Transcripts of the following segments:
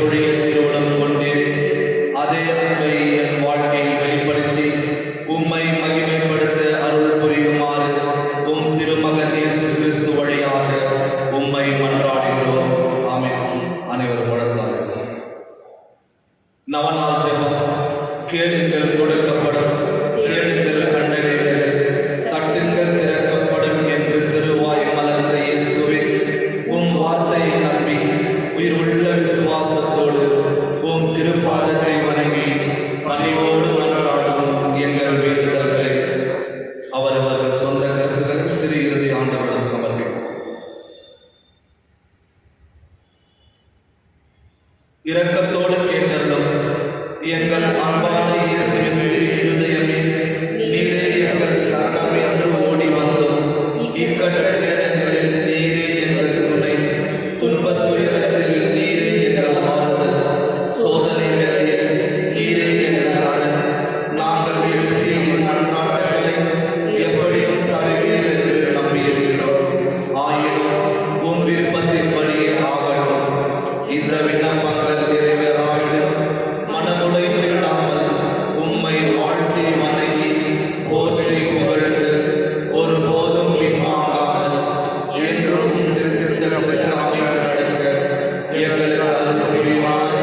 பொழிய திருவுளம் கொண்டீர். அதே அன்பை என் வாழ்க்கையில் வெளிப்படுத்தி உம்மை மகிமைப்படுத்த அருள் புரியுமாறு உம் திருமகன் இயேசு கிறிஸ்து வழியாக உம்மை மன்றாடுகிறோம். ஆமென். அனைவரும் முழந்தாள். நவநாள் ஜெபம். கேளுங்கள் கொடுக்கப்படும், தேடுங்கள் கண்டடைவீர்கள், தட்டுங்கள் திறக்கப்படும் என்று திருவாய் மலர்ந்த இயேசுவே, உம் வார்த்தையை நம்பி உயிருள்ள விசுவாசத்தோடு உம் திருப்பாதத்தை வணங்கி பணிவோடு மன்றாடும் எங்கள் வேண்டுதல்களை அவரவர்கள் சொந்த கருத்துக்களை திரு இறுதி ஆண்டவரிடம் சமர்ப்பிப்போம். இரக்கத்தோடு கேட்டருளும் எங்கள் அன்பான இயேசுவின் திரு இருதயமே, நீரே எங்கள் சரணம் என்று ஓடி வந்தோம். இக்கட்ட நேரங்களில் நீரே எங்கள் துணை, துன்பத் துயரத்தில் நீரே எங்கள் ஆறுதல், சோதனை வேளையில் நீரே எங்கள் அரண். நாங்கள் எழுப்பிய மன்றாட்டுகளை எப்படியும் தருவீர் என்று நம்பியிருக்கிறோம். ஆயினும் உம் விருப்பத்தின்படியே ஆகட்டும். இந்த விண்ணப்பங்கள் நிறைவேறாவிடும் மனமுடைந்து விடாமல் உம்மை வாழ்த்தி வணங்கி போற்றி புகழ்ந்து ஒருபோதும் பின்வாங்காமல் என்றும் திருச்சிற்றம்பலத்திற்கு அமைந்து நடக்க எங்களுக்கு அருள் புரியுமாறு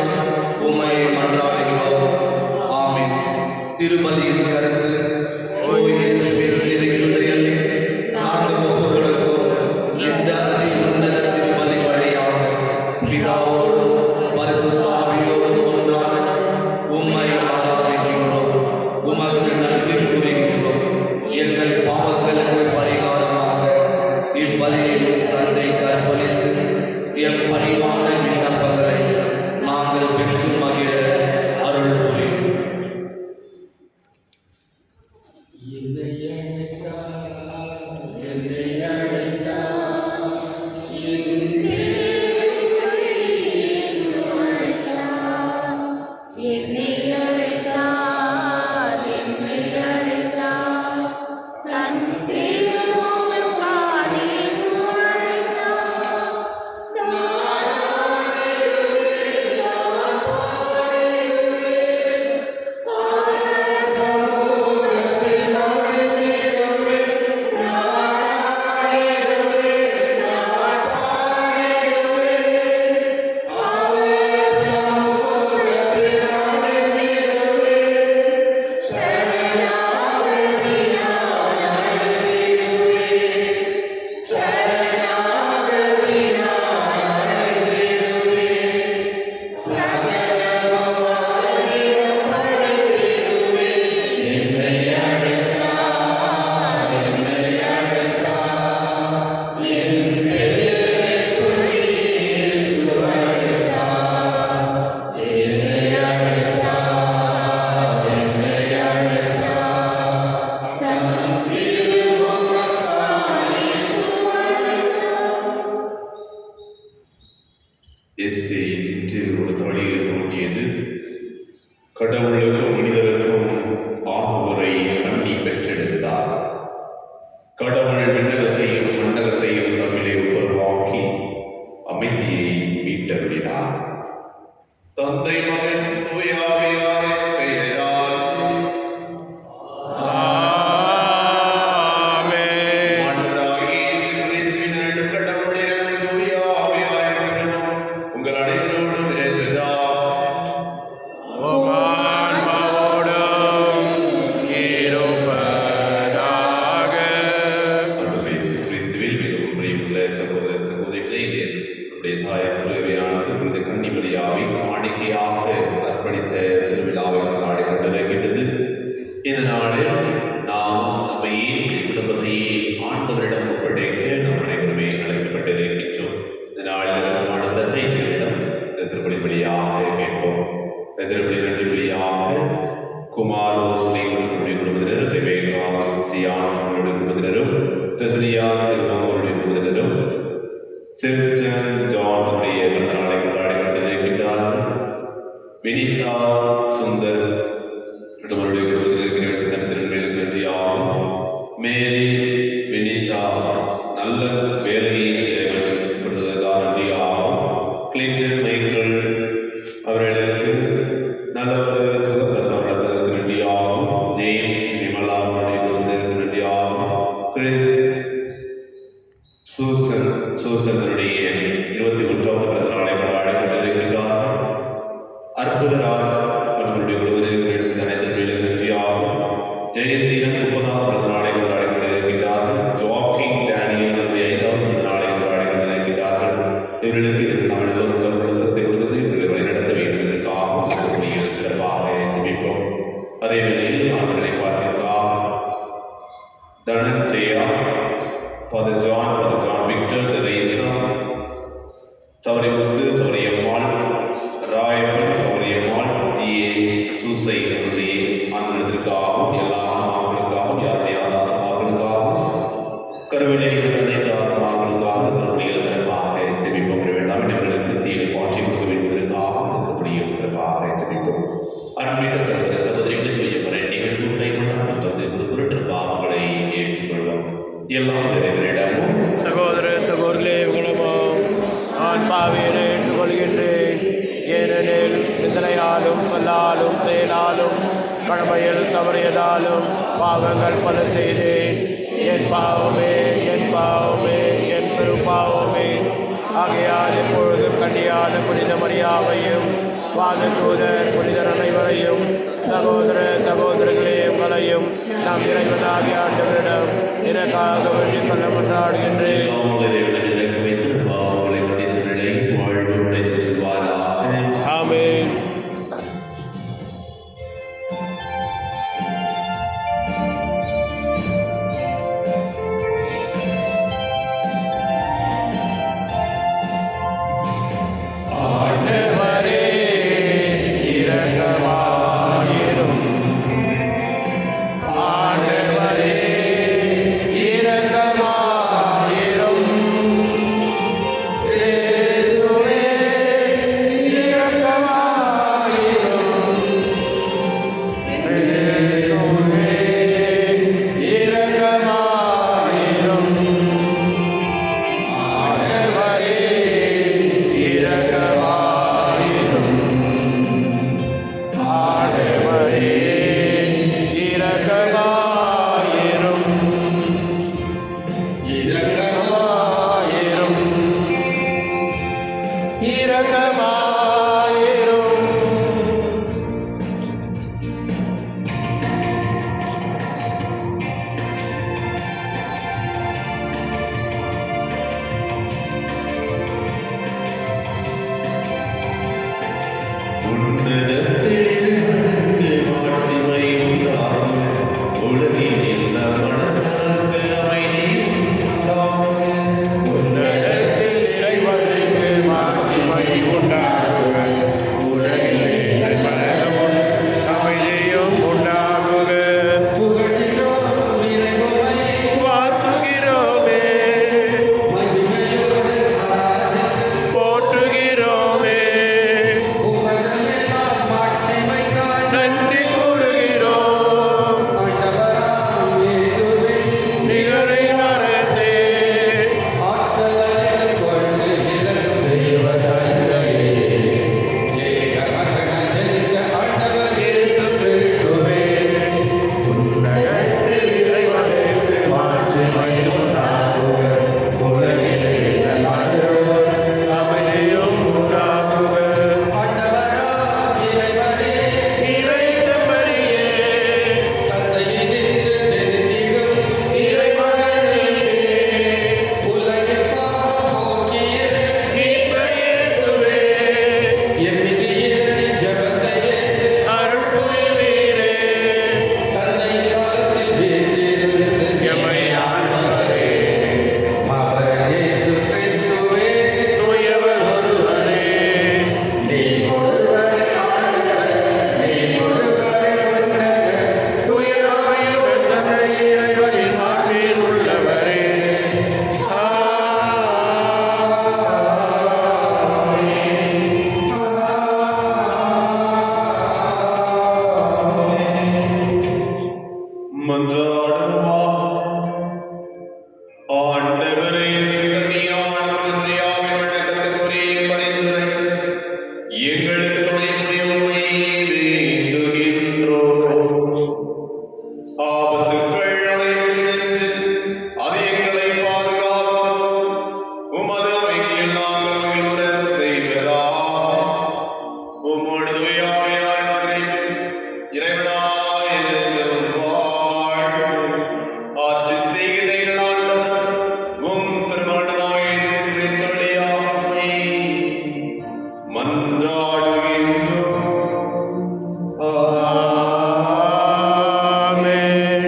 உம்மை மன்றாடுகிறோம். ஆமென். திருப்பலியின் கருத்து. ஓ இயேசுவின் திரு இருதயமே, நாங்கள் ஒவ்வொருவருக்கும் இந்த அதி உன்னத திருப்பலி வழியாக பிதாவோடும் பரிசுத்த ஆவியோடும் ஒன்றாக உம்மை ஆராதிக்கின்றோம். உமக்கு நன்றி கூறுகின்றோம். எங்கள் பாவங்களுக்கு பரிகாரமாக இப்பலியை தந்தை கற்பழித்து எம் பணிவான விண்ணப்பங்களை நாங்கள் பெற்று மகிழ அருள் புரியும். எஸ்ஸே இன்று ஒரு தொழிலில் தோன்றியது. கடவுளுக்கும் மனிதருக்கும் ஆகுவரை கண்ணி பெற்றெடுத்தார். கடவுள் விண்ணகத்தையும் மண்டகத்தையும் தமிழை உருவாக்கி அமைதியை மீட்டருளினார். தந்தை மகன் தூயாவியாரின் பெயரால் அர்ப்பணித்த திருவிழாவை கொண்டாடி கொண்டிருக்கின்றது. இந்த நாளில் நாம் நம்மையே குடும்பத்தையே ஆண்டவரிடம் ஒப்படைக்க நாம் அனைவருமே அழைக்கப்பட்டிருக்கின்றோம். இந்த நாளில் அதற்கான விதத்தை எங்களிடம் திருப்பலி வழியாக கேட்போம். திருப்பலி நன்றி வழியாக குமார் ரோஸ்லி மற்றும் குடும்பத்தினர், ரெபேகா சியான் அவர்களுடைய குடும்பத்தினரும், தெசலியா சில்வா அவருடைய குடும்பத்தினரும், சிஸ்டர் ஜான் தன்னுடைய பிறந்த நாளை கொண்டாடி கொண்டிருக்கின்றார்கள். வினிதா சுந்தர் அவருடைய குடும்பத்தில் தனித்திறன் நன்றியாகும். மேரி வினிதா நல்ல வேலையை இறைவன் கொடுத்ததற்காக நன்றியாகும். கிளின்டன் மைக்கேல் அவர்களுக்கு நல்ல ஒரு கதப்பிரசவர்களுக்கு நன்றியாகும். ஜேம்ஸ் நிமலா அவருடைய குழந்தைகளுக்கு நன்றியாகும். கிறிஸ் சூசனுடைய 21வது பிறந்த நாளை கொண்டாடி கொண்டிருக்கின்றார்கள். அற்புதராஜ் மற்றும் குழுவினருக்கு அனைத்து நன்றியாகும். ஜெயசீலன் 30வது பிறந்த நாளை கொண்டாடி கொண்டிருக்கின்றார்கள். ஜாக்கிங் டேனியல் 5வது பிறந்த நாளை கொண்டாடி கொண்டிருக்கின்றார்கள். இவர்களுக்கு நாம் எல்லோரும் சக்தி கொடுத்து இவர்களை வழிநடத்த வேண்டுவதற்காக சிறப்பாக ஜெபிப்போம். அதே வேளையில் ஆண்களை பார்த்திருக்கிறார் Dhananjaya, father John Victor, Teresa, Souriyamuthu, Souriyammal, Rayappan, Souriyammal, G A Susai அவருடைய ஆண்களுக்காகவும் எல்லா ஆத்மாக்களுக்காகவும் யாருடைய ஆத்மாக்களுக்காகவும் கருவிலை அனைத்து ஆத்மாக்களுக்காக திருப்பணியில் சிறப்பாக ஜெபிப்போம். வேண்டாம் இவர்களுக்கு நித்தியை பாற்றி கொடுக்க வேண்டுவதற்காக திருப்பணியில் சிறப்பாக ஜெபிப்போம். அன்பிட்ட சகோதர சகோதரிகளை தூய நிகழ்வுகளை கொண்டாடுவது ஒரு பொருட்டு பாவங்களை ஏற்றுக்கொள்வோம். எல்லாம் நிறைவேறிடமும் சகோதர சகோதரே உங்களும் ஆன்மாவியரை ஏற்றுக்கொள்கின்றேன். ஏனெனில் சிந்தனையாலும் சொல்லாலும் செயலாலும் கடமையில் தவறியதாலும் பாவங்கள் பல செய்தேன். என் பாவமே என் பெரும்பாவமே. ஆகையால் இப்பொழுதும் கண்ணியான புனித மரியாவையும் வானதூதர் புனிதர் அனைவரையும் சகோதர சகோதரர்களே உங்களையும் நாம் இறைவனாகிய ஆண்டவரிடம் எனக்காக வேண்டிக் கொள்ள கொண்டாடுகின்றேன். ஆமென். போற்றுகிறோமே. உமது தூயாவியாரின் ஒன்றை இறைவனாய் என்றென்றும் வாழ்ந்து ஆட்சி செய்கின்றீர்கள் ஆண்டவர் உம் திருமகனாய் இயேசு கிறிஸ்து வழியாக உம்மை மன்றாடுகின்றோம். ஆமென்.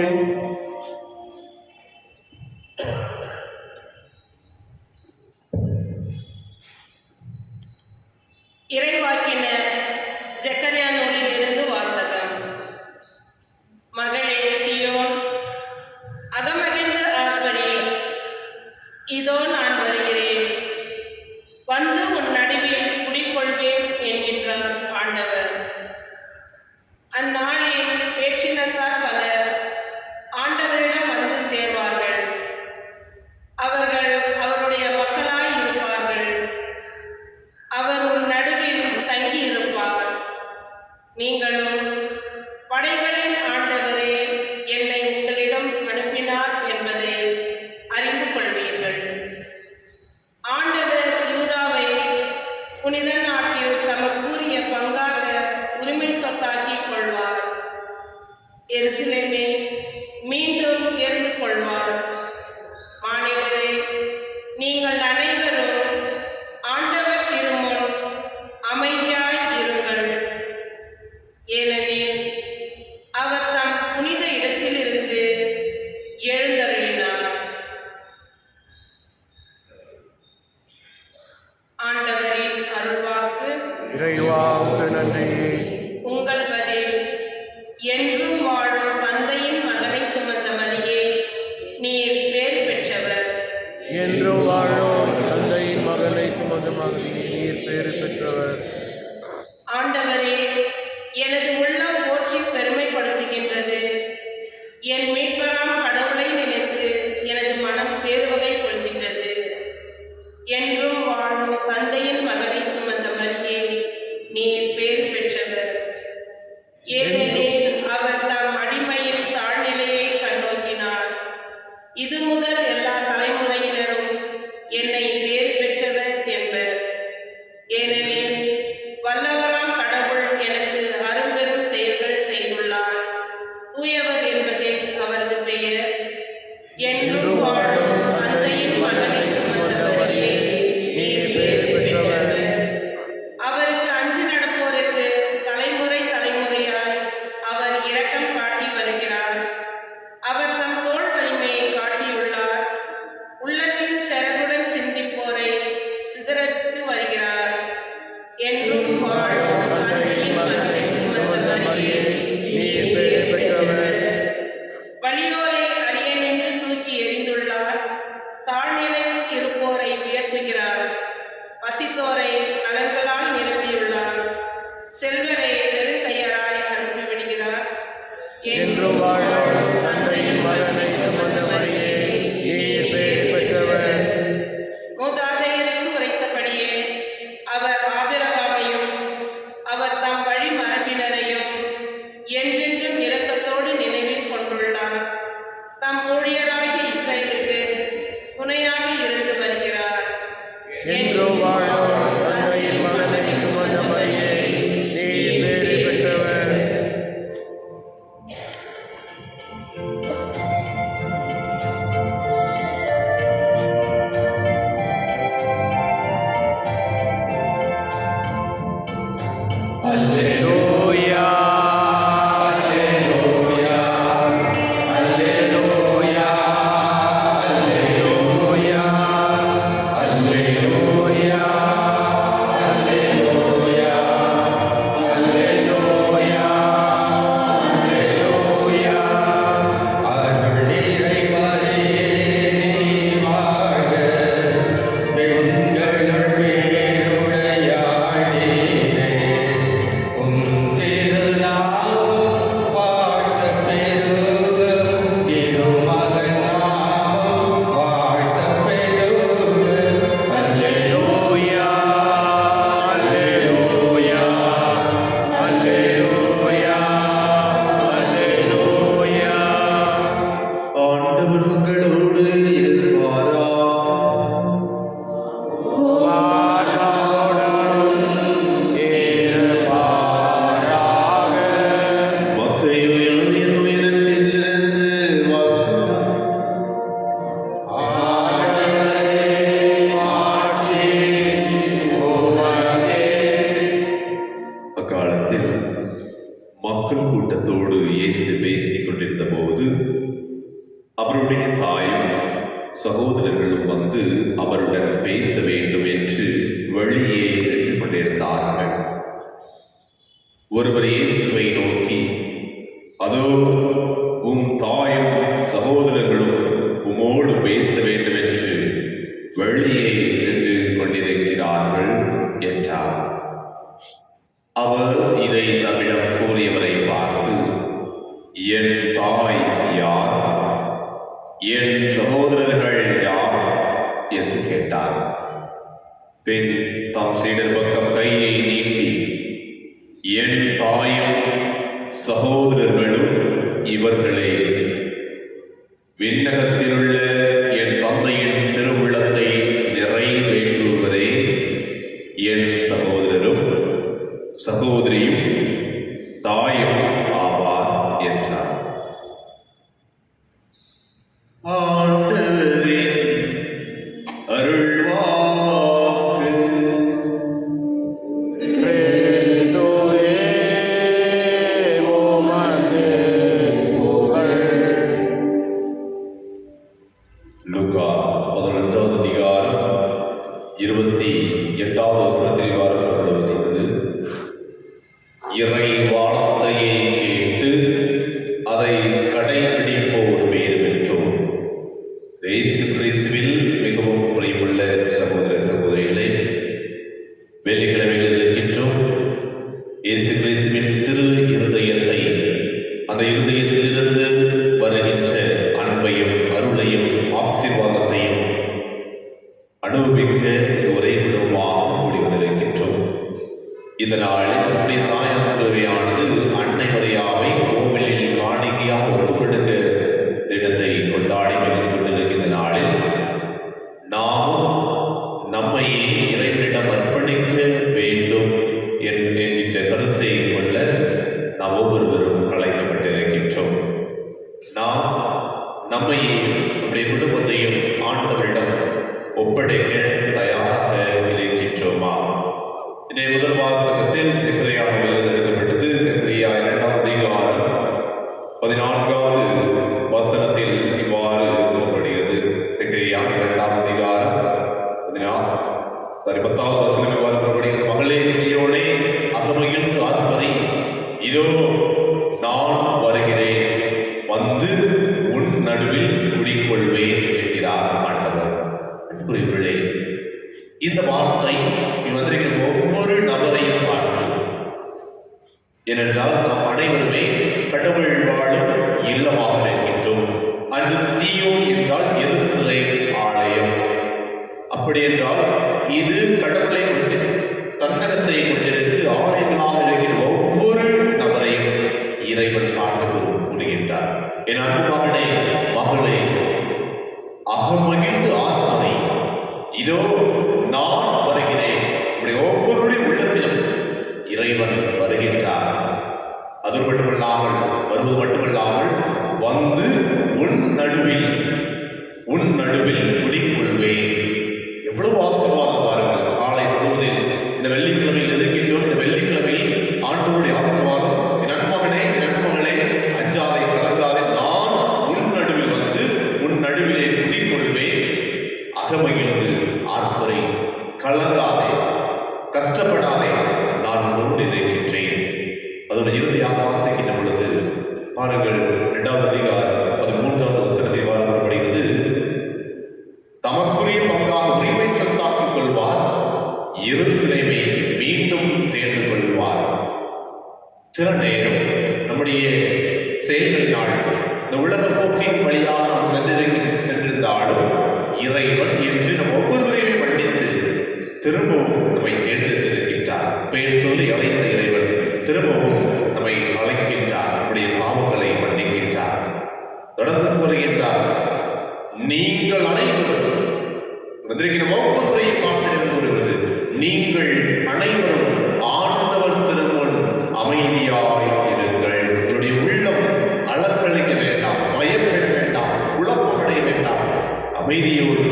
இறைவாக்கினர் ஜெக்கரியா நூலிலிருந்து வாசகம். மகளே சீயோன், அகமகிழ்ந்து ஆர்ப்பரி, இதோ நான் வருகிறேன், வந்து உன் நடுவில் குடிகொள்வேன் என்கின்றார் ஆண்டவர். அந்நாளில் பேச்சினத்தார் பலர் ஆண்டவரிடம் வந்து சேர்வார்கள். அவர்கள் அவருடைய மக்களாய் இருப்பார்கள். அவர் உன் நடுவில் தங்கி இருப்பார். நீங்களும் படைகளின் ஆண்டவரே என்னை உங்களிடம் அனுப்பினார் என்பதை அறிந்து கொள்வீர்கள். ஆண்டவர் யூதாவை புனித நாட்டில் தமக்குரிய பங்காக உரிமை சொத்தாக்கிக் கொள்வார். எருசலேமே மீண்டும் தெரிந்து கொள்வார். மானிடரே, நீங்கள் அனைவரும் ஆண்டவர் திருமுன் அமைதியாய் இருங்கள். ஏனெனில் அவர் தம் புனித இடத்திலிருந்து எழுந்தருளினார். ஆண்டவரின் அருள்வாக்கு. இறைவாவுக்கு நன்றி. உங்கள் பதில். என்றும் வாழும் தந்தையின் மகனை சுமந்த மரியே, நீர் பேறு பெற்றவர். என்றும் வாழும் தந்தையின் மகனை சுமந்த மகனே, நீர் பேறு பெற்றவர். ஆண்டவரே, எனது உள்ளம் போற்றி பெருமைப்படுத்துகின்றது. என் மீட்பராம் கடவுளை நினைத்து எனது மனம் பேருவகை கொள்கின்றது. என்றும் வாழும் தந்தையின் மகனை சுமந்த மரியே, நீர் பேறு பெற்றவர். ஏனெனில் அவர் தம் அடிமையின் தாழ்நிலையை கண்ணோக்கினார். இது முதல் எல்லா தலைமுறையினரும் என்னை பேறு பெற்றவர் என்பர். ஏனெனில் வல்லவராம் கடவுள் எனக்கு அரும்பெரும் செயல்கள் செய்துள்ளார். தூயவர் என்பதே அவரது பெயர். என்றும் வாழும் தந்தையின் மகனை சுமந்த மரியே, நீர் பேறு பெற்றவர். அவருக்கு அஞ்சி நடப்போருக்கு தலைமுறை தலைமுறையாய் அவர் இரக்கம் காட்டி வருகிறார். அவர் தம் தோள் வலிமையை காட்டியுள்ளார். உள்ளத்தின் செரகுடன் சிந்திப்போரை சிதறடித்து வருகிறார். என்றும் வாழும் தந்தையின் மகனை சுமந்த மரியே, நீர் பேறு பெற்றவர். வலியோரை அரியணைன்று தூக்கி எறிந்துள்ளார். தாழ்நிலையில் இருப்போரை உயர்த்துகிறார். பசித்தோரை நலன்களால் நிரப்பியுள்ளார். செல்வரை வெறுங்கையராய் அனுப்பிவிடுகிறார். என்றும் வாழும் தந்தையின் மகனை சுமந்த மரியே, நீர் பேறு பெற்றவர். மூதாதையருக்கு உரைத்தபடியே அவர் ஆபிரகாமையும் அவர் தம் வழி மரபினரையும் என்றென்றும் இரக்கத்தோடு நினைவில் கொண்டுள்ளார். தம் ஊழியராகிய இஸ்ரவேலுக்கு துணையாக இருந்து வருகிறார். என்றும் வாழும் தந்தையின் மகனை சுமந்த மரியே, நீர் பேறு பெற்றவர். மக்கள் கூட்டத்தோடு இயேசு பேசிக் கொண்டிருந்த போது அவருடைய தாயும் சகோதரர்களும் வந்து அவருடன் பேச வேண்டும் என்று வெளியே நின்று கொண்டிருந்தார்கள். ஒருவர் இயேசுவை நோக்கி, அதோ உம் தாயும் சகோதரர்களும் உமோடு பேச வேண்டும் என்று வெளியே நின்று கொண்டிருக்கிறார்கள் என்றார். அவர் இதை தம்மிடம் கூறியவரை பார்த்து, என் தாய் யார், என் சகோதரர்கள் யார் என்று கேட்டார். பின் தாம் சீடர் பக்கம் கையை நீட்டி, என் தாயும் சகோதரர்களும் இவர்களே, விண்ணகத்திலுள்ள என் தந்தையின் திருவுள்ளத்தை நிறைவேற்றுவரே என் சகோதரரும் சகோதரியும் தாயும் ஆவார் என்றார். ஆண்டவரின் அருள்வாக்கு. கிறிஸ்துவே உமக்கு புகழ். லூக்கா 11வது அதிகாரம் 28வது வசனத்தில் கூறப்பட்டுள்ளது, இறை வார்த்தையை கேட்டு அதை கடைபிடிப்போர் பேறு பெற்றோர். இயேசு கிறிஸ்துவில் மிகவும் பிரியமுள்ள சகோதர சகோதரிகளே, வெள்ளிக்கிழமையில் இருக்கின்றோம். இயேசு கிறிஸ்துவின் திரு இருதயத்தை, அந்த இருதயத்திலிருந்து வருகின்ற அன்பையும் அருளையும் ஆசீர்வாதத்தையும் அனுபவிக்க ஒரே குடும்பமாக கூடி வந்திருக்கின்றோம். இந்த நாளில் நம்முடைய தாயார் திருவையானது அன்னை மரியாவை கோவிலில் காணிக்கையாக ஒப்புக்கொடுக்க தினத்தை கொண்டாடி மகிழ்ந்து கொண்டிருக்கின்ற நாளில் நாமும் நம்மையே இறைவனிடம் அர்ப்பணிக்க வேண்டும் என்கின்ற கருத்தை கொள்ள நாம் ஒவ்வொருவரும் அழைக்கப்பட்டிருக்கின்றோம். நாம் நம்மையே, நம்முடைய குடும்பத்தையும் ஆண்டவரிடம் ஒப்படைக்க தயாராக இருக்கின்றோமா? இன்றைய முதல் வாசகத்தில் செக்கரியாவில் எடுக்கப்பட்டது. செக்கரியா 2வது அதிகாரம் 14வது வசனத்தில் இவ்வாறு கூறப்படுகிறது. செக்கரியா 2வது அதிகாரம் 10வது வசனம் இவ்வாறு கூறப்படுகிறது, மகளே சீயோனே அகமகிழ்ந்து ஆர்ப்பரி, இதோ நான் வருகிறேன், வந்து உன் நடுவில் குடிக்கொள்வேன் என்கிறார் ஆண்டவர். அன்புக்குரியவர்களே, இந்த வார்த்தை வந்திருக்கிற ஒவ்வொரு நபரையும் பார்த்து, ஏனென்றால் நாம் அனைவருமே கடவுள் வாழும் இல்லமாக இருக்கின்றோம். அங்கு சீயோன் என்றால் எருசலேம் ஆலயம். அப்படி என்றால் இது கடவுளை கொண்டு தன்னகத்தை கொண்டிருக்கு ஆலயங்களாக இருக்கிற ஒவ்வொரு நபரையும் இறைவன் காட்டு கூறுகின்றார். என் அன்பு மகனே, மகளே, அகமகிழ்ந்து ஆர்ப்பரி, இதோ நான் வருகிறேன். நம்முடைய ஒவ்வொருடைய உள்ளத்திலும் இறைவன் வருகின்றார். அது மட்டுமல்லாமல், வருவது மட்டுமல்லாமல், வந்து உன் நடுவில் குடிக்கொள்வேன். எவ்வளவு ஆசீர்வாதம் பாருங்கள். காலை முழுவதில் இந்த வெள்ளிக்கிழமையில் இருக்கின்றோம். இந்த வெள்ளிக்கிழமையில் ஆண்டவருடைய ஆசீர்வாதம். என் அன்பமகனே, என் அன்பமகளே, அஞ்சாதை கலங்காதே, நான் உன் நடுவில் வந்து உன் நடுவிலே குடிக்கொள்வேன். அகமகிழ்ந்து ஆர்ப்பரி, கலங்காதே, கஷ்டப்படாதே, நான் உன்னோடு இருக்கின்றேன். அதோட இறுதியாக வாசிக்கின்ற பொழுது பாருங்கள், 2வது அதிகாரம் 13வது வசனத்தில் கூறப்படுகிறது, தமக்குரிய பங்காக உரிமை சொத்தாக்கிக் கொள்வார், எருசலேமை மீண்டும் தேர்ந்து கொள்வார். சில நேரம் நம்முடைய செயல்களினால் இந்த உலக போக்கின் வழியாக நாம் சென்றிருந்தாலும் இறைவன் என்று நம் ஒவ்வொருவரையும் மன்னித்து திரும்பவும் நம்மை தேர்ந்தெடுத்திருக்கின்றார். பெயர் சொல்லி அழைத்த இறைவன் திரும்பவும் நம்மை அழைக்கின்றார், நம்முடைய பாவங்களை மன்னிக்கின்றார். தொடர்ந்து சொல்கின்றார், நீங்கள் அனைவரும் வந்திருக்கிற ஒவ்வொருவரையும் பார்த்து கூறுகிறது, நீங்கள் அனைவரும் ஆண்டவர் திருமுன் அமைதியாய் இருங்கள். உங்களுடைய உள்ளம் அலக்களிக்க வேண்டாம், பயப்பட வேண்டாம், குழப்பமடைய வேண்டாம். அமைதியோடு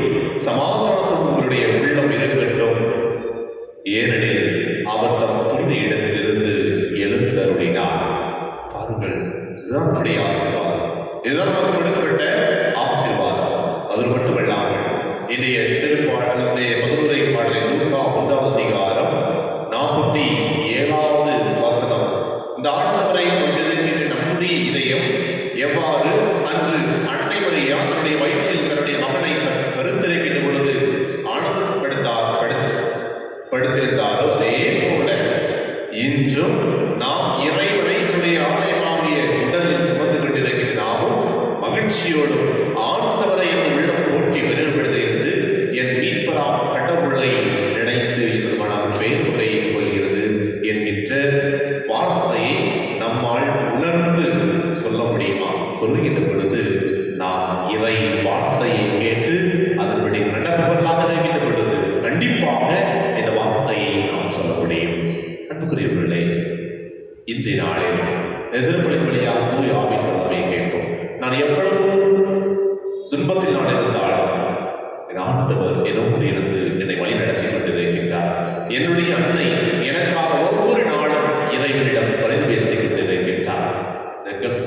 சமாதானத்தோடு உங்களுடைய உள்ளம் இருக்கட்டும். ஏனெனில் அவர் தம் புனித இடத்திலிருந்து எழுந்த கொள்ளுங்கள். இதுதான் நம்முடைய ஆசீர்வாதம். இதுதான் நமக்கு கொடுக்கப்பட்ட ஆசீர்வாதம். அது மட்டுமல்லாமல் இன்றைய திருப்பாடலுடைய பதிலுரை பாடலின் 1ஆம் அதிகாரம் 47வது வசனம், இந்த ஆண்டவரை கொண்டிருக்கின்ற நம்முடைய இதயம் எவ்வாறு அன்று அன்னை மரியா தன்னுடைய வயிற்றில் தன்னுடைய மகனை கருத்திருக்கின்ற பொழுது படுத்திருந்தாரோ அதே போல இன்றும் நாம் இறைவனை தன்னுடைய ஆலயமாகிய உடலில் சுமந்து கொண்டிருக்கின்ற நாமும் மகிழ்ச்சியோடும் ஆண்டவரை எனது உள்ளம் போற்றி பெருமைப்படுத்துகிறது. என் மீட்பராம் கடவுளை நினைத்து எனது மனம் பேர்வகை கொள்கிறது என்கின்ற வார்த்தையை நம்மால் உணர்ந்து சொல்ல முடியுமா? சொல்லுகின்ற பொழுது நாம் இறை வார்த்தையை கேட்டு அதன்படி நடப்பவர்களாக இருக்கின்ற பொழுது கண்டிப்பாக இந்த வார்த்தையை நாம் சொல்ல முடியும். அன்புக்குரியவர்களே, இன்றைய நாளில் எதிர்ப்பலின் வழியாக தூய ஆவியின் வல்லமையை கேட்போம். நான் எவ்வளவு துன்பத்தில் நான் இருந்தாலும் என் ஆண்டவர் என்னோடு இருந்து என்னை வழி நடத்தி கொண்டிருக்கின்றார். என்னுடைய அன்னை எனக்காக ஒவ்வொரு நாளும் இறைவனிடம் பரிந்து பேசிக் கொண்டிருக்கின்றார்.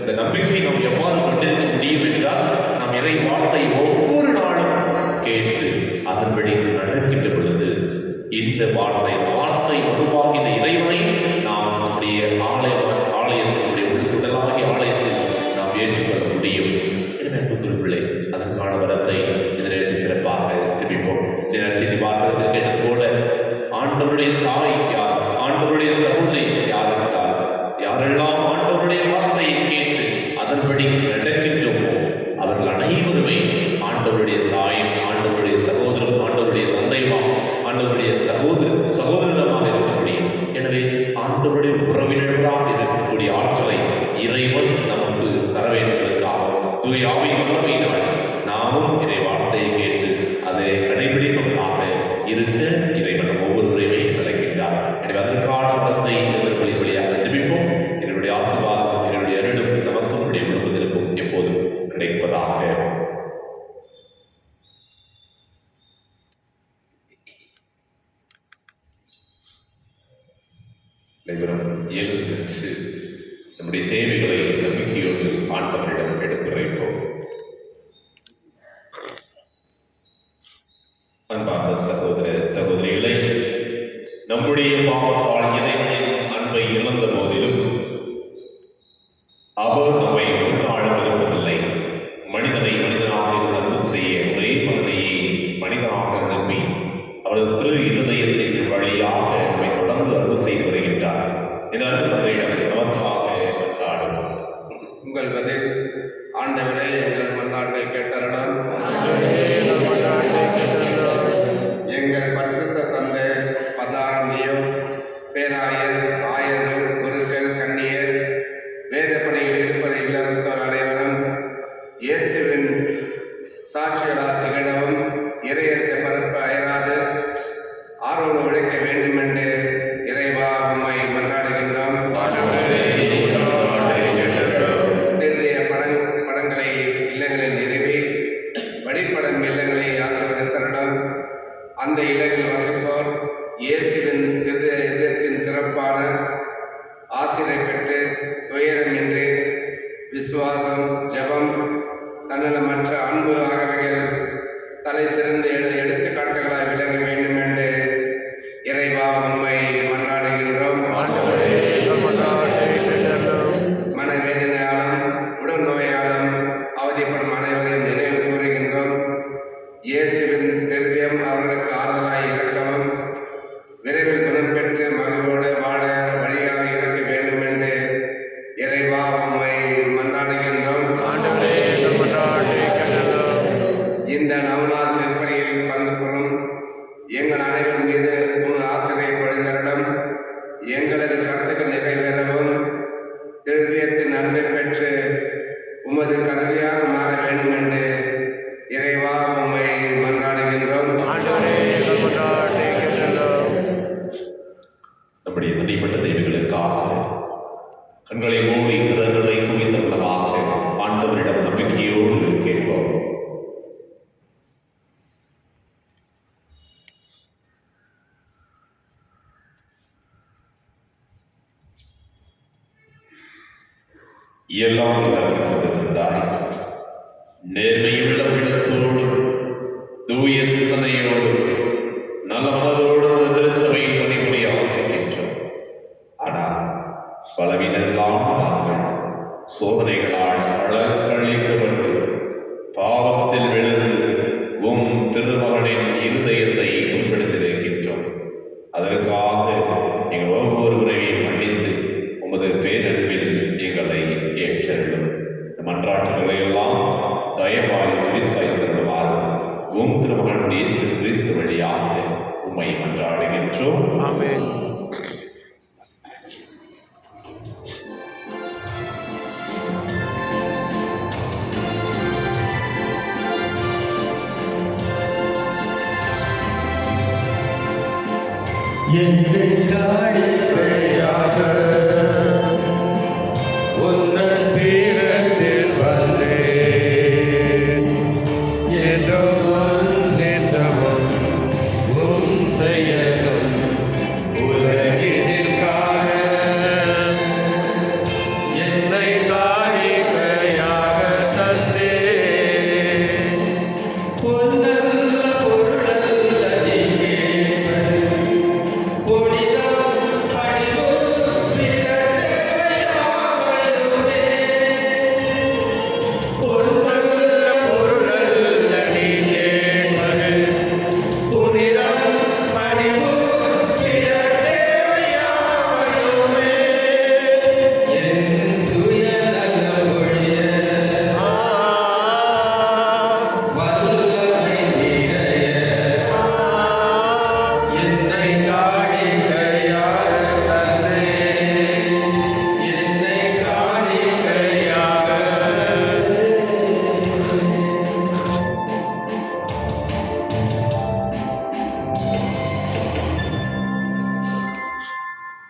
இந்த நம்பிக்கை நாம் எவ்வாறு கொண்டிருக்க முடியும் என்றால், நாம் இறை வார்த்தை ஒவ்வொரு நாளும் கேட்டு அதன்படி நடக்கின்ற பொழுது இந்த வார்த்தை உருவாகின்ற இறைவனை நாம் நம்முடைய ஆலயத்தில் நம்முடைய உடலாகிய ஆலயத்தில் நாம் ஏற்றுக்கொள்ள முடியும். எனவே அன்புக்குரியவர்களே, அதற்கான வரத்தை இந்த நேரத்தில் சிறப்பாக ஜெபிப்போம். நற்செய்தி வாசகத்தில் கேட்டது போல ஆண்டவருடைய தாய் யார், ஆண்டவருடைய சகோதரி யார் என்றால், யாரெல்லாம் ஆண்டவருடைய வார்த்தையை கேட்டு அதன்படி நடக்கின்றோமோ அவர்கள் அனைவருமே ஆண்டவருடைய தாயும், ஆண்டவருடைய சகோதரரும், ஆண்டவருடைய தந்தையுமாக, ஆண்டவருடைய சகோதரமாக இருக்க முடியும். எனவே ஆண்டவருடைய உறவினர்களாக இருக்கக்கூடிய ஆற்றலை இறைவன் நமக்கு தர வேண்டுவதற்காக தூய ஆவியின் வல்லமையினால் நாமும் இறை வார்த்தையை கேட்டு அதை கடைபிடிப்பவர்களாக இருக்க இறைவன் நம் ஒவ்வொருவரையுமே நிலைக்கின்றார். எனவே அதற்கான மதத்தை எதிர்ப்பலி வழியாக ஜெபிப்போம். என்னுடைய ஆசீர்வாதம், என்னுடைய அருளும் நமக்கும் நம்முடைய குடும்பத்திற்கும் எப்போதும் கிடைப்பதாக. அனைவரும் எழுந்து நம்முடைய தேவைகளை நம்பிக்கையோடு ஆண்டவரிடம் எடுத்துரைப்போம். அன்பார்ந்த சகோதர சகோதரிகளை, நம்முடைய பாவத்தால் இறைவனின் அன்பை இழந்த போதிலும் அவர் நம்மை ஒரு நாளும் இருப்பதில்லை. மனிதனை மனிதனாக இருந்து அன்பு செய்ய ஒரே மகனையே மனிதனாக அனுப்பி அவரது திரு இருதயத்தின் வழியாக நம்மை தொடர்ந்து அன்பு செய்து வருகின்றார். இந்த அன்பு தந்தையிடம் நமக்காக மன்றாடுவோம். உங்கள் பதில் ஆண்டவரே, எங்கள் மன்றாட்டை கேட்டருளும். எங்கள் பரிசுத்த தந்தை பதாரண்டியோ பேராயர், ஆயர்கள், குருக்கள், கன்னியர், வேத பணியில் ஈடுபட இல்லறத்தோர் அனைவரும் இயேசுவின் சாட்சிகளால் திகழவும் இறையரசை பரப்ப அயராது ஆர்வம் உழைக்க வேண்டுமென்று இறைவா உம்மை மன்றாடுகின்றோம். திருதிய படங்களை இல்லங்களில் நிறுவி வழிபடும் இல்லங்களை ஆசீர்வதித்தருளும். அந்த இல்லங்களில் வசிப்போர் இயேசுவின் இருதயத்தின் சிறப்பான ஆசிரை பெற்று துயரமின்றி விசுவாசம், ஜெபம், தன்னலமற்ற அன்பு ஆகியவைகள் தலை சிறந்த எடுத்துக்காட்டுகளாய் விளங்க வேண்டும் என்று இறைவா உம்மை மன்றாடுகின்றோம். மனவேதனையாலும் உடல் நோயாலும் அவதிப்படும் அனைவரையும் நினைவு கூறுகின்றோம். இயேசுவின் திருவியம் அவர்களுக்கு ஆறுதலாய் இருக்கவும் விரைவில் குணம் பெற்று மகிழ்வோடு வாழ வழியாக இருக்க வேண்டும் என்று இறைவா உம்மை மன்றாடுகின்றோம். இந்த நவநாள் திருப்பலியில் பங்கு பெறும் எங்கள் அனைவர் மீது உமது ஆசிரியை பொழிந்தரிடம் எங்களது கருத்துக்கள் நிறைவேறவும் திருதயத்தின் அன்பை பெற்று உமது கருவியாக மாற வேண்டும் என்று இறைவா உம்மை மன்றாடுகின்றோம். நம்முடைய தனிப்பட்ட தேவைகளுக்காக கண்களை மூடி திறங்களை குவித்தவர்களாக ஆண்டவரிடம் நம்பிக்கையோடு கேட்போம். எல்லாம் உள்ள பிரசித்த தந்தாய், நேர்மையுள்ள உள்ளத்தோடு தூய சிந்தனையோடு நல்ல மனதோடு திருச்சபையில் பணிபுரிய ஆசைக்கின்றோம். ஆனால் பலவீனர்களான நாங்கள் சோதனைகளால் அலக்களிக்கப்பட்டு பாவத்தில் விழுந்து திருமகனின் இருதயத்தை புண்படுத்தியிருக்கின்றோம். அதற்காக நீங்கள் ஒவ்வொருவரையும் மன்னித்து உமது பேரன்பில் எங்களை ஏற்றருளும். மன்றாட்டுகளை எல்லாம் தயவாய் சிறிசாய்ந்தருளுமாறு திருமகன் இயேசு கிறிஸ்து வழியாக உம்மை மன்றாடுகின்றோம். ஆமென். எங்கள் காணிக்கையாக உன்னன் பீடத்தில் வந்தேன். என்றோ நின்றவும் உம் செயலும் உலகினில் காண என்னை காணிக்கையாக தந்தேன். பொன்னல்ல பொருளல்ல நீ புனிதம் பணிவும் பிற சேவையாவதுமே. பொன்னல்ல பொருளல்ல நீ கேட்பது, புனிதம் பணிவும் பிற சேவையாவதுமே. என் சுயநல ஒழிய வல்லமை நிறைய என்னை காணிக்கையாக தந்தேன். என்னை காணிக்கையாக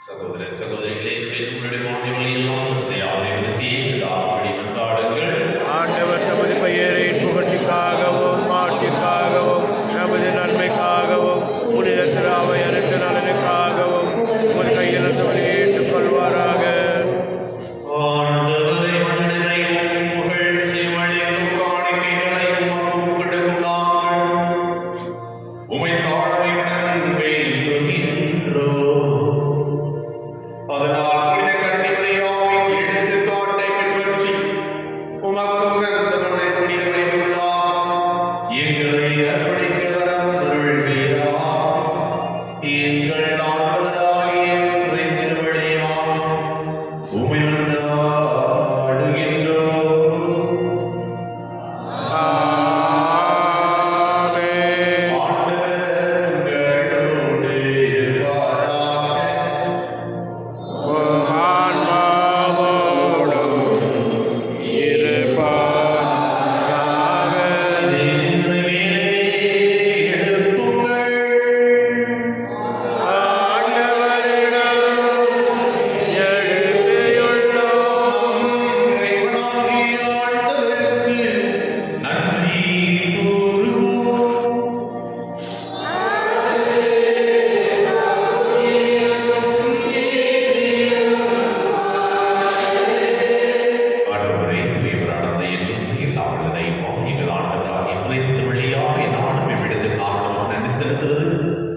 சகோதர சகோதரிகளே, உங்களுடைய மாணவர்களை எல்லாம் யாரைகளுக்கு ஏற்றதாகும்படி மன்றாடுங்கள். ஆண்டவர் தமது பெயரின் புகழ்ச்சிக்காகவும் ஆட்சிக்காகவும் நமது நன்மைக்காகவும் புனித திராவை அனைத்து நலனுக்காகவும் உமது கையெழுத்தவரை ஏற்றுக்கொள்வாராக. ஆண்டவரை மண்ணிறைவும் புகழ்ச்சியும் அளிக்கும் காணிக்கைகளை உமக்கு ஒப்புக்கொடுக்கும் நாங்கள் உம்மை தாழ்மையுடன் வேண்டுகின்றோம். அதனால் புனித கன்னிமரியாவின் எடுத்துக்காட்டை பின்பற்றி உமக்கு உகந்தவனை புனிதனை பொருளாக எங்களை அர்ப்பணிக்க வரம் அருள்வீராக. எங்கள் ஆண்டவராகிய கிறிஸ்து வழியாக உம்மை மன்றாடுகின்றோம். ஆமென். ஆண்டவர் உங்களோடு இருப்பாராக. உம் ஆன்மாவோடும் இருப்பாராக. என்னுடைய மேலே எழுப்புங்கள். ஆண்டவரிடம் எழுப்பியுள்ளோம். இறைவனாகிய ஆண்டவருக்கு நன்றி கூறுவோம். ஆண்டவரே, தூயவரான ஏற்றும் எல்லா வல்லமையும் எங்கள் ஆண்டவராகிய கிறிஸ்து வழியாக நானும் இவ்விடத்தில் நாங்களும் நன்றி செலுத்துவது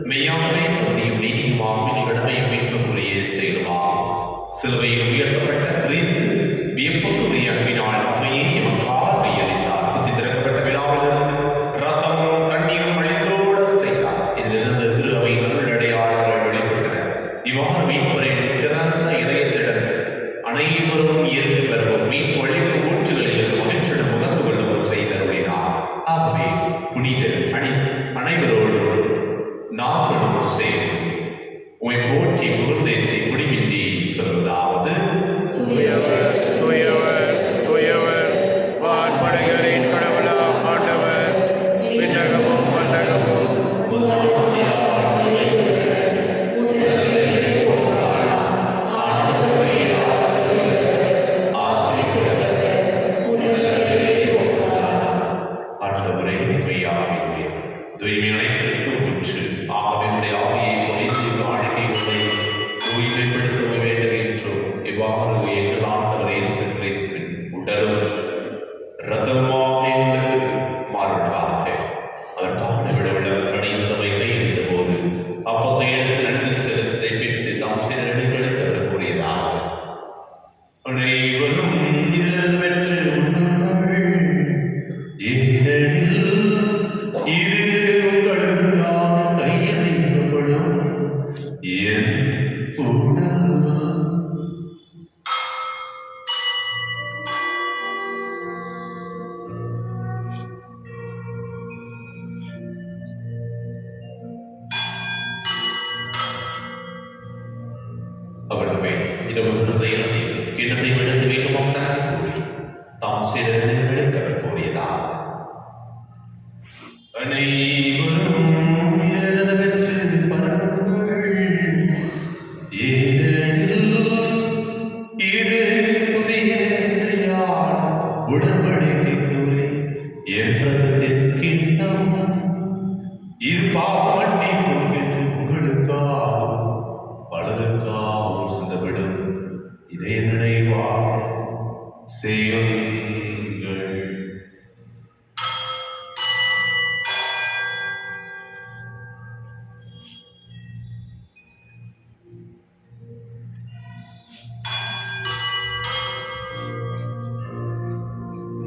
மெய்யாகவே தகுதியும் நீதியுமாகும் எங்கள் கடமையும் மீட்புக்குரிய செயலுமாகும். சிலுவையில் உயர்த்தப்பட்ட கிறிஸ்து வியப்புக்குரிய அன்பினால் தம்மையே எமக்காக கையளித்தார். புத்தி திறக்கப்பட்ட விழாவிலிருந்து ரத்தமும் தண்ணீரும் வழிந்தோட செய்தார். இதிலிருந்து திரு அவை நல்லடையாளர்கள் வெளிப்பட்டன. இவ்வாறு மீட்பரின் சிறந்த இதயத்திடம் அனைவரும் இயற்கை பெறவும் மீட்பு அளிக்கும் ஊற்றுகளில் மகிழ்ச்சியுடன் முகந்து கொள்ளவும் செய்தருளினார். ஆகவே புனிதர் அனைவரோடும் நாங்களும் சேர்ந்து உம்மை போற்றி புகழ்ந்தேத்தி முடிவின்றி சொல்வதாவது: தூயவர், தூயவர், தூயவர், வான்படைகளின் கடவுளாம் ஆண்டவர், விண்ணகமும் மண்ணகமும் ஆண்டவரே, மெய்யாகவே தூய்மை அனைத்திற்கும் ஊற்று. ஆகவே உம்முடைய ஆவியை பொழிந்து காணிக்கைகளை தூய்மைப்படுத்த வேண்டும் என்றும் இவ்வாறு எங்கள் ஆண்டவர் இயேசு கிறிஸ்துவின் உடலும் ரதமாக எங்களுக்கு மாறுவதாக. அவர் தாழ விடவிடம் கணிந்து தம்மை கையெழுத்த போது அப்பத்தை எடுத்து நன்றி செலுத்ததை பிட்டு தாம் செய்த நடிகளுக்கு அவர் கூறியதாக, அனைவரும் இதிலிருந்து பெற்று உண்ணுங்கள், ஏனெனில் இது உங்களுக்காக கையளிக்கப்படும் என் உடல். அவர்கள் இரவு விருந்தை இழந்தீர்கள், கிண்ணத்தை எடுத்து வைக்கும் நன்றி கூறி தாம் செய்த நடிகளுக்கு அவர் கூறியதாக, அனைவரும் இதிலிருந்து பெற்று பருகுங்கள், ஏனெனில் இது புதிய நிலையான உடன்படிக்கைக்குரிய என் இரத்தத்தின் கிண்ணம். இது பாவ மன்னிப்புக்கென்று உங்களுக்காகவும் பலருக்காகவும் சிந்தப்படும். இதை நினைவாக செய்யுங்கள்.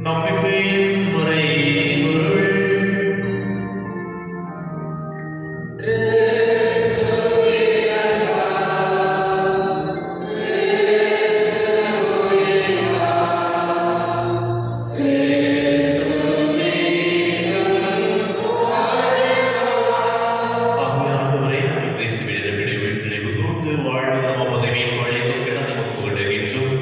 நம்பிக்கையின் முறை பொருள். ஆண்டவரே, நாங்கள் கிறிஸ்துவின் நினைவு கூர்ந்து வாழ்வு பதவியின் வழிக்கும் கிடந்த முகப்படுகின்றோம்.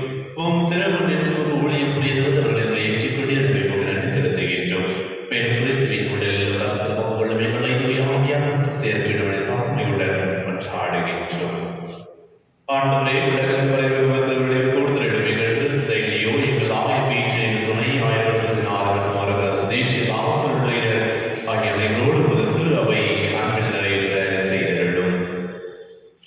உம் திறமன் என்று ஒரு ஊழியம் புரிய திறந்தவர்களை ஏற்றுக்கொண்டு எனக்கு நன்றி செலுத்துகின்றோம். மேலும் கிறிஸ்துவின் உடலில் உலகத்தில் பங்கு கொள்ளும் எங்களை துயாவியானத்து சேர்விடுவதை தாழ்மையுடன் கொண்டாடுகின்றோம். ஆண்டவரே, உலகம் வரைவில் கூடுதலிடும் எங்கள் திருத்ததையிலையோ எங்கள் ஆய பீற்று எங்கள் துணை ஆயிரம் ஆதரவு மாறுகிற சுதேசிய ஆத்தொழிலினர் ஆகிய அனைவரோடு முதல் திரு அவை அன்பில் நிறைவேற செய்திடும்.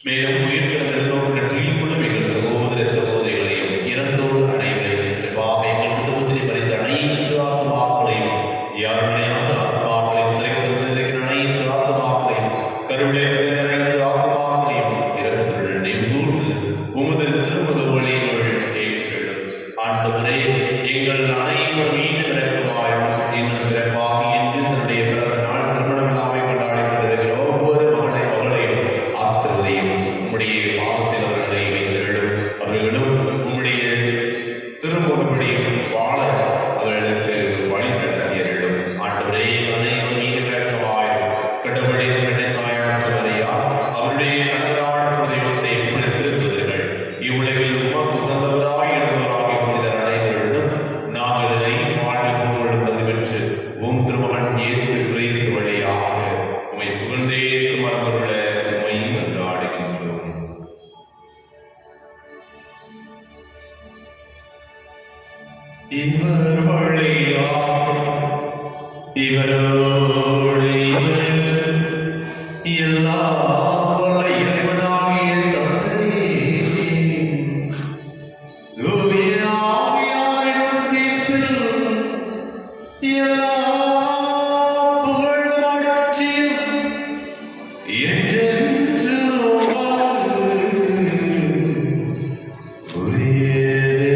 மேலும் உயிர்கிற நெருங்கும் நன்றியில் கொள்ளும் எங்கள் சகோதர சகோதரிகளையும் இறந்தோர் அனைவரையும் சிறப்பாக எங்கள் குடும்பத்திலே மறைந்த அனைத்து ஆத்மாக்களையும் யாருடையாத ஆத்மாக்களையும் திரைக்கத்தில் இருக்கிற அனைத்து ஆத்மாக்களையும் கருவிலே அனைத்து ஆத்மாக்களையும் இறக்கத்துடன் நினைவு கூர்ந்து உமது திருமுக வழியினுள் ஏற்றிடும். ஆண்டவரே, எங்கள் அனைவர் மீது இறக்குமாயும் இன்னும் சிறப்பாக என்று தன்னுடைய பிறந்த நாள் திருமண விழாவை கொண்டாடி கொண்டிருக்கிற ஒவ்வொரு மகளையும் ஆசிர்வதையும் உம்முடைய பாதத்தில் அவர்களை வைத்திருடும். அவர்களும் உம்முடைய திருமுகப்படியும் வாழ அவர்களுக்கு வழி நடத்தியருடும். ஆண்டவரே, அனைவர் மீது இறக்கமாயும் கடவுளின் தாயான மரியா அவருடைய கடவுளான பிரதயோசை திருத்துவதர்கள் இவ்வுலகில் உமக்கு உகந்தவராய் இருந்தவராகிய புனிதர் அனைவரிடம் நாங்கள் இதை வாழ்வில் உங்களுடன் தந்து பெற்று உம் திருமகன் இயேசு கிறிஸ்து வழியாக உம்மை புகழ்ந்தேத்து மரபுள்ள உம்மை கொண்டாடுகின்றோம். இவர் வழியாக இவரோடு இவர் எல்லாம் வல்ல இறைவனாகிய தந்தையே, தூய ஆவியாரின் ஒன்றிப்பில் எல்லா புகழும் ஆட்சியும் என்றென்றும் உரியதே.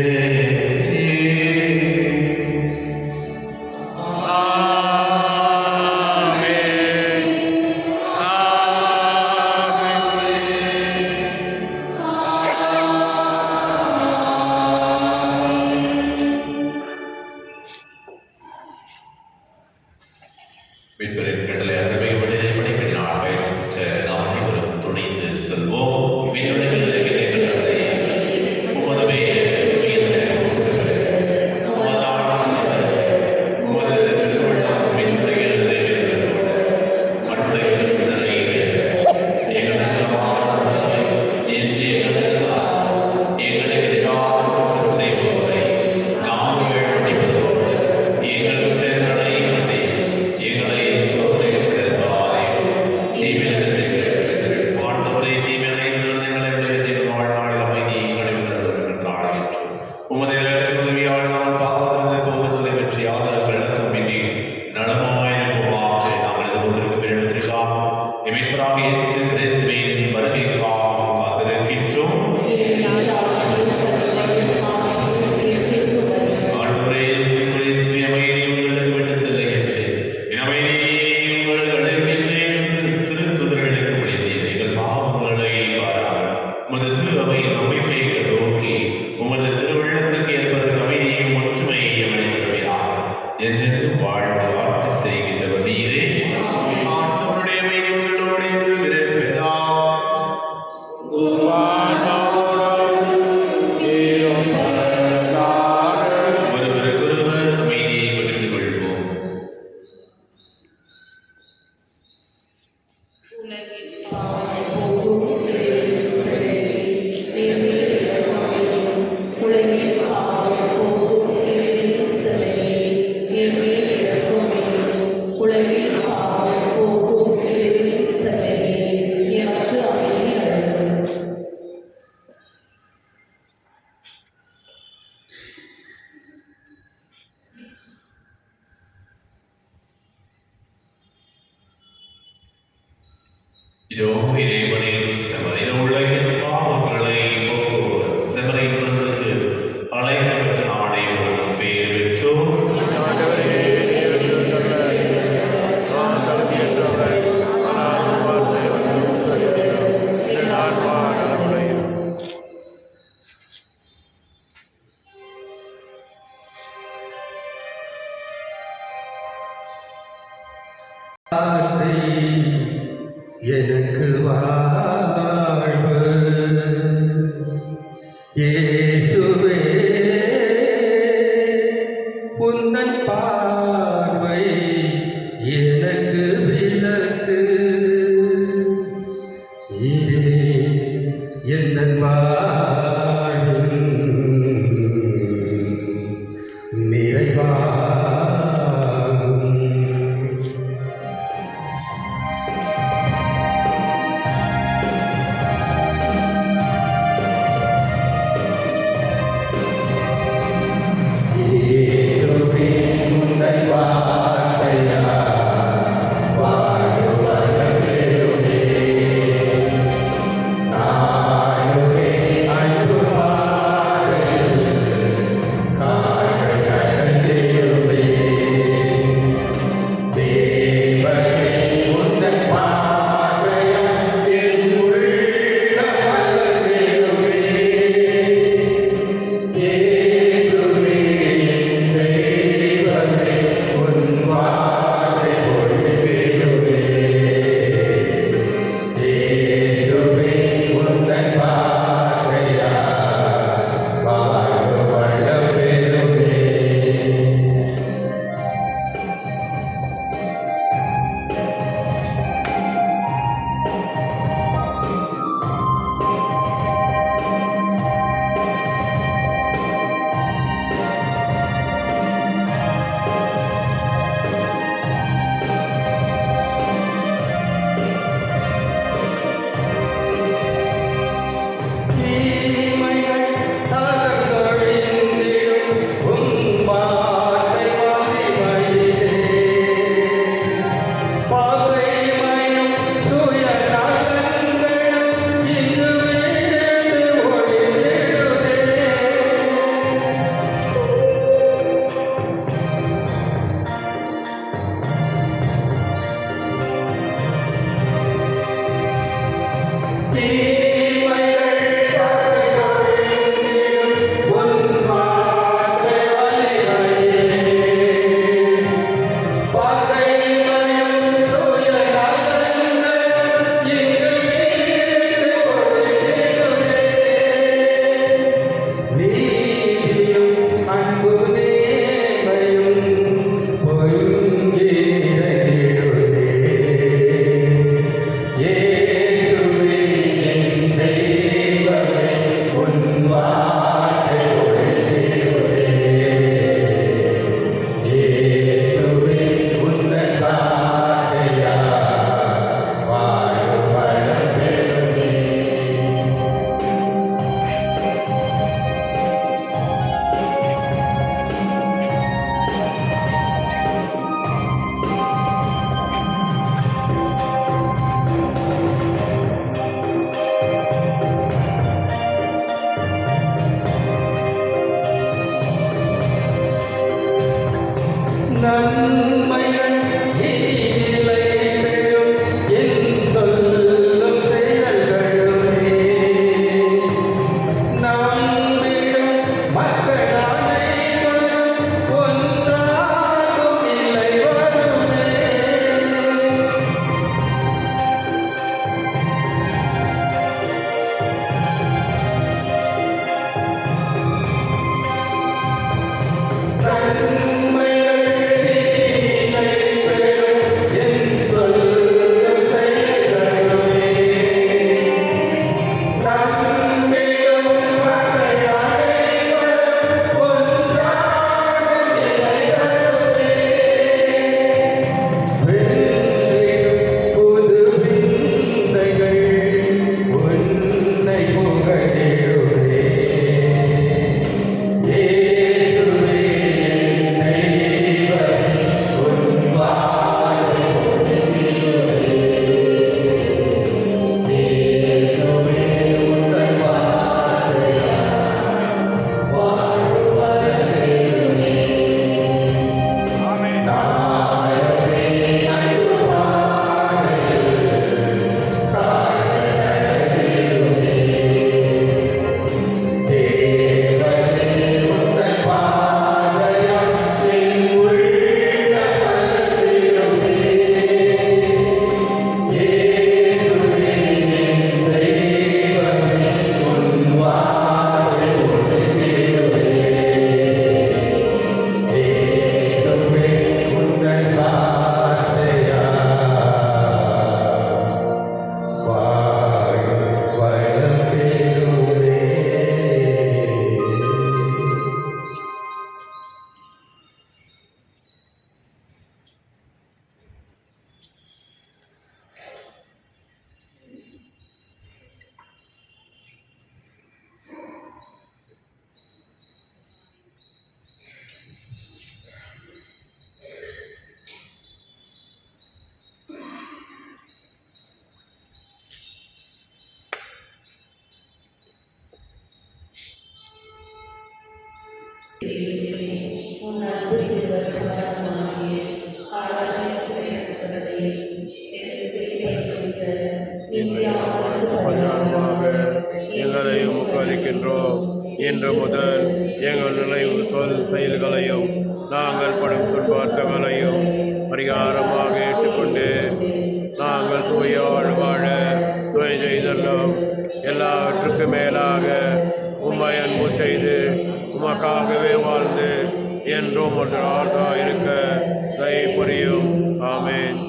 மீட்பரின் கட்டளை அருமை வழியை படைப்பினால் பயிற்சி பெற்ற நாம் அனைவரும் துணிந்து செல்வோம். விண்ணுலகில் இருக்கிற உமதுவே உயர்ந்த கோஷ்டங்களே, உமது ஆட்சி வருக, உமது திருவிழம் விண்ணுலகில் நிறைவேறுவதோடு மண்ணுலகில் நிறைவேறுக. எங்கள் உணவை இன்று எங்களுக்கு தாரும். எங்களுக்கு எதிராக குற்றம் செய்பவரை நாங்கள் மன்னிப்பது போல எங்கள் குற்றங்களை மன்னியும். எங்களை சோதனையில் விடுவித்தாதேயும், தீமையிலிருந்து எங்களை ஆண்டவரே, தீமையிலிருந்து எங்களை விடுவித்து எங்கள் வாழ்நாளில் அமைதியை கழிவுணர்வு என்று காணுகின்றோம். உமது உதவியால் நாம் உலகின் பாவம் போக்கும் இறைவனின் செம்மறியே, என் மேல் இரக்கமாயிரும். உலகின் பாவம் போக்கும் இறைவனின் செம்மறியே, எனக்கு அமைதி அருளும். இதோ இறைவனின் செமரி, இதோ உலகின் பாவங்களை போக்குவர் செமரி விருந்துக்கு அழைப்பு பெற்ற அனைவரும் பேர் பெற்றோர். ஆண்டவரே, நீர் எழுந்தருள நான் தகுதியற்றவன். ஆனால் உம் வார்த்தை வந்து சொல்லும். என் ஆன்மா நலமடையும். வார்த்தை எனக்கு வாழ்வு. இயேசுவே, உந்தன் பார்வை எனக்கு விளக்கு. இதே எந்தன் வாழ்வின் நிறைவாகும். இயேசுவே, உந்தன் வார்த்தையால் வாழ்வு வளம் பெறுமே. நானுமே அன்பு பாதையில் கால்கள் நடந்திடுவே. தேவனே, உந்தன் பார்வையால் என் உள்ளம் வளம் பெறுமே. இயேசுவே, என் தெய்வமே, உன் வார்த்தை ஒளி பெறுமே. இயேசுவே, உந்தன் வார்த்தையால் வாழ்வு வளம் பெறுமே. தீமைகள் தகர்ந்தொழிந்திடும் உன் வார்த்தை வலிமையிலே. பகைமையும் சுயநலங்களும் இங்கு வீழ்ந்து ஒழிந்திடுதே. தீமைகள் தகர்ந்தொழிந்திடும் உன் வார்த்தை வலிமையிலே. பகைமையும் சுயநலங்களும் இங்கு வீழ்ந்து ஒழிந்திடுதே. நீதியும் அன்பு நேர்மையும் பொங்கி நிறைந்திடுதே. இயேசுவே, என் தெய்வமே, உன் வார்த்தை ஒளி பெறுமே. இயேசுவே, உந்தன் வார்த்தையால் வாழ்வு வளம் பெறுமே. நன்மைகள் இனிலை பெறும் என் சொல்லும் செயல்களுமே. நம்பிடும் மக்கள் அனைவரும் ஒன்றாகும் நிலை வருமே. நன்மைகள் உன் அன்பு திருவச்சமாகிய ஆராதனை சுவையற்றவரை எங்களையும் அளிக்கின்றோம். இன்று முதல் எங்கள் நினைவு சொல் செயல்களையும் நாங்கள் படும் துன்பார்த்தங்களையும் பரிகாரமாக ஏற்றுக்கொண்டு நாங்கள் தூயோடு வாழ துணை செய்தோம். எல்லாவற்றுக்கும் மேலாக உம்மை அன்பு செய்து உமக்காகவே வாழ்ந்து என்றும் ஒரு நாளாக இருக்க தயை புரியும். ஆமென்.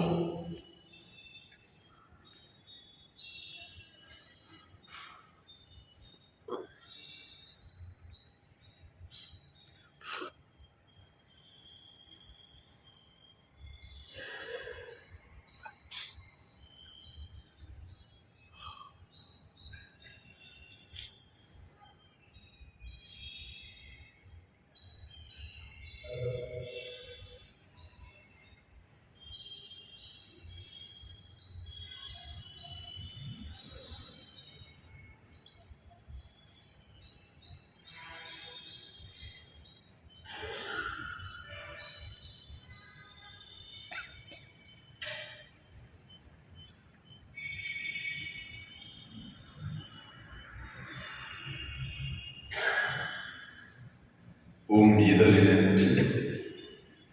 இதழினின்று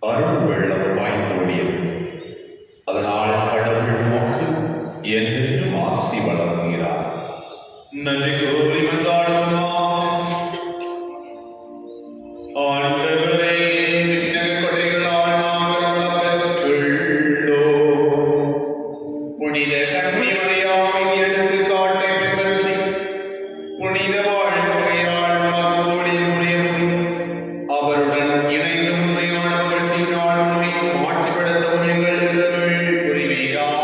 அருள் வெள்ளம் பாய்ந்தோடியது. அதனால் கடவுள் நமக்கு என்றென்றும் ஆசி வழங்குகிறார். நன்றி கூறி மன்றாடுவோமாக. ஆண்டவரே, விண்ணக கொடைகளால் நாங்கள் வளம் பெற்றுள்ளோம். புனித கன்னிமரியாவின் எடுத்துக்காட்டை பின்பற்றி புனித வாழ்க்கையால் நமக்கு ஒளி புரியவும் அவருடன் இணைந்து உண்மையான மகிழ்ச்சியினால் உண்மையும் ஆட்சிப்படுத்தவும் எங்களுக்கு அருள் புரிவீராக.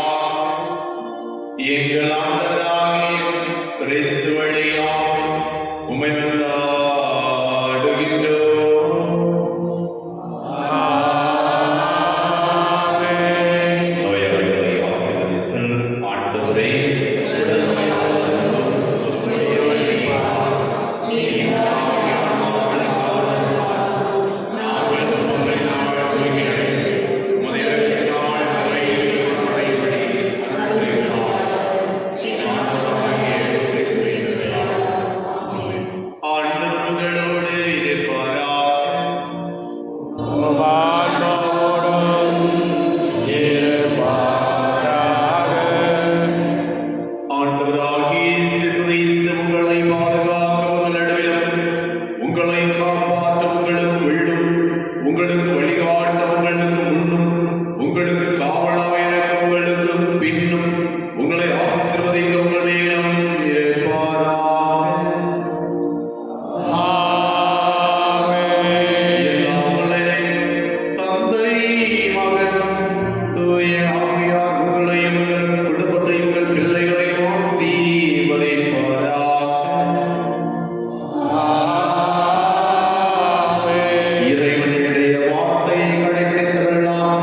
எங்கள் ஆண்டவராகிய கிறிஸ்து வழியாக உம்மை மன்றாடுகின்றோம். நோயாளிகளை ஆசீர்வதித்தல். ஆண்டவரே, ஆண்டவர்களோடு இருப்பாராக. ஆண்டவராகிய இயேசு கிறிஸ்து உங்களை பாதுகாக்க உங்கள் நடுவிலும் உங்களை காப்பாற்ற உங்களுக்கு உள்ளும் உங்களுக்கு வழிகாட்ட உங்களுக்கு முன்னும் உங்களுக்கு காவலாயிருக்க உங்களுக்கு பின்னும் உங்களை ஆசீர்வதிக்க உங்கள் மேலும் இருப்பாராக. எல்லாம் வல்ல தந்தை, மகன், தூய ஆவியார் உங்களையும் உங்கள் குடும்பத்தையும் உங்கள் பிள்ளைகளையும் ஆசீர்வதிப்பாராக. இறைவனுடைய வார்த்தையை கடைபிடித்தவர்களாக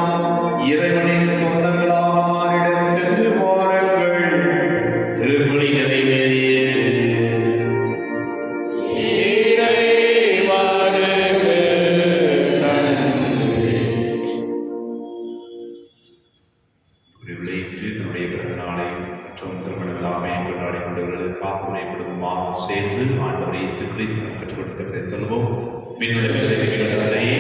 இறைவனின் சொந்தங்களாக மாறிட சென்று வாருங்கள். திருப்பலி நிறைவேறியது. விளைத்து தன்னுடைய பிறந்த நாளை மற்றும் திருமண விழாவை கொண்டாடி கொண்டவர்களுக்கு காப்புரை குடும்பமாக சேர்ந்து ஆண்டவர் இயேசு கிறிஸ்து கற்றுக் கொடுத்ததை சொல்வோம். விண்ணுலகில் தந்தையே,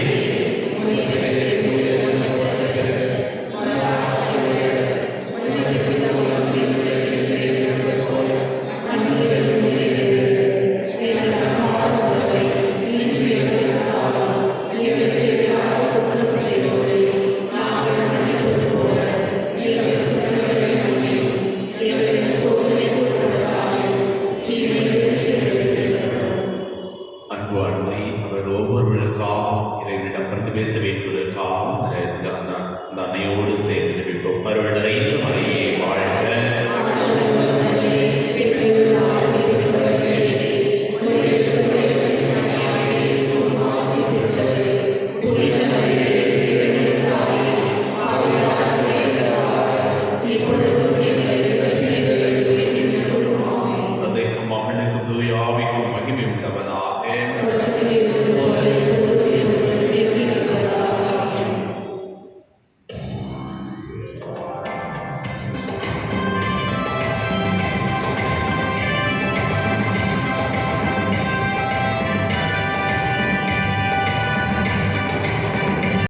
அன்பு அன்னை, அவர்கள் ஒவ்வொருவருக்காக இறைவனிடம் பரிந்து பேச வேண்டுவதற்காக அந்த நேரத்தில் அந்த அன்னையோடு சேர்ந்து நிற்போம். அருள் நிறைந்த மரியே வாழ்க.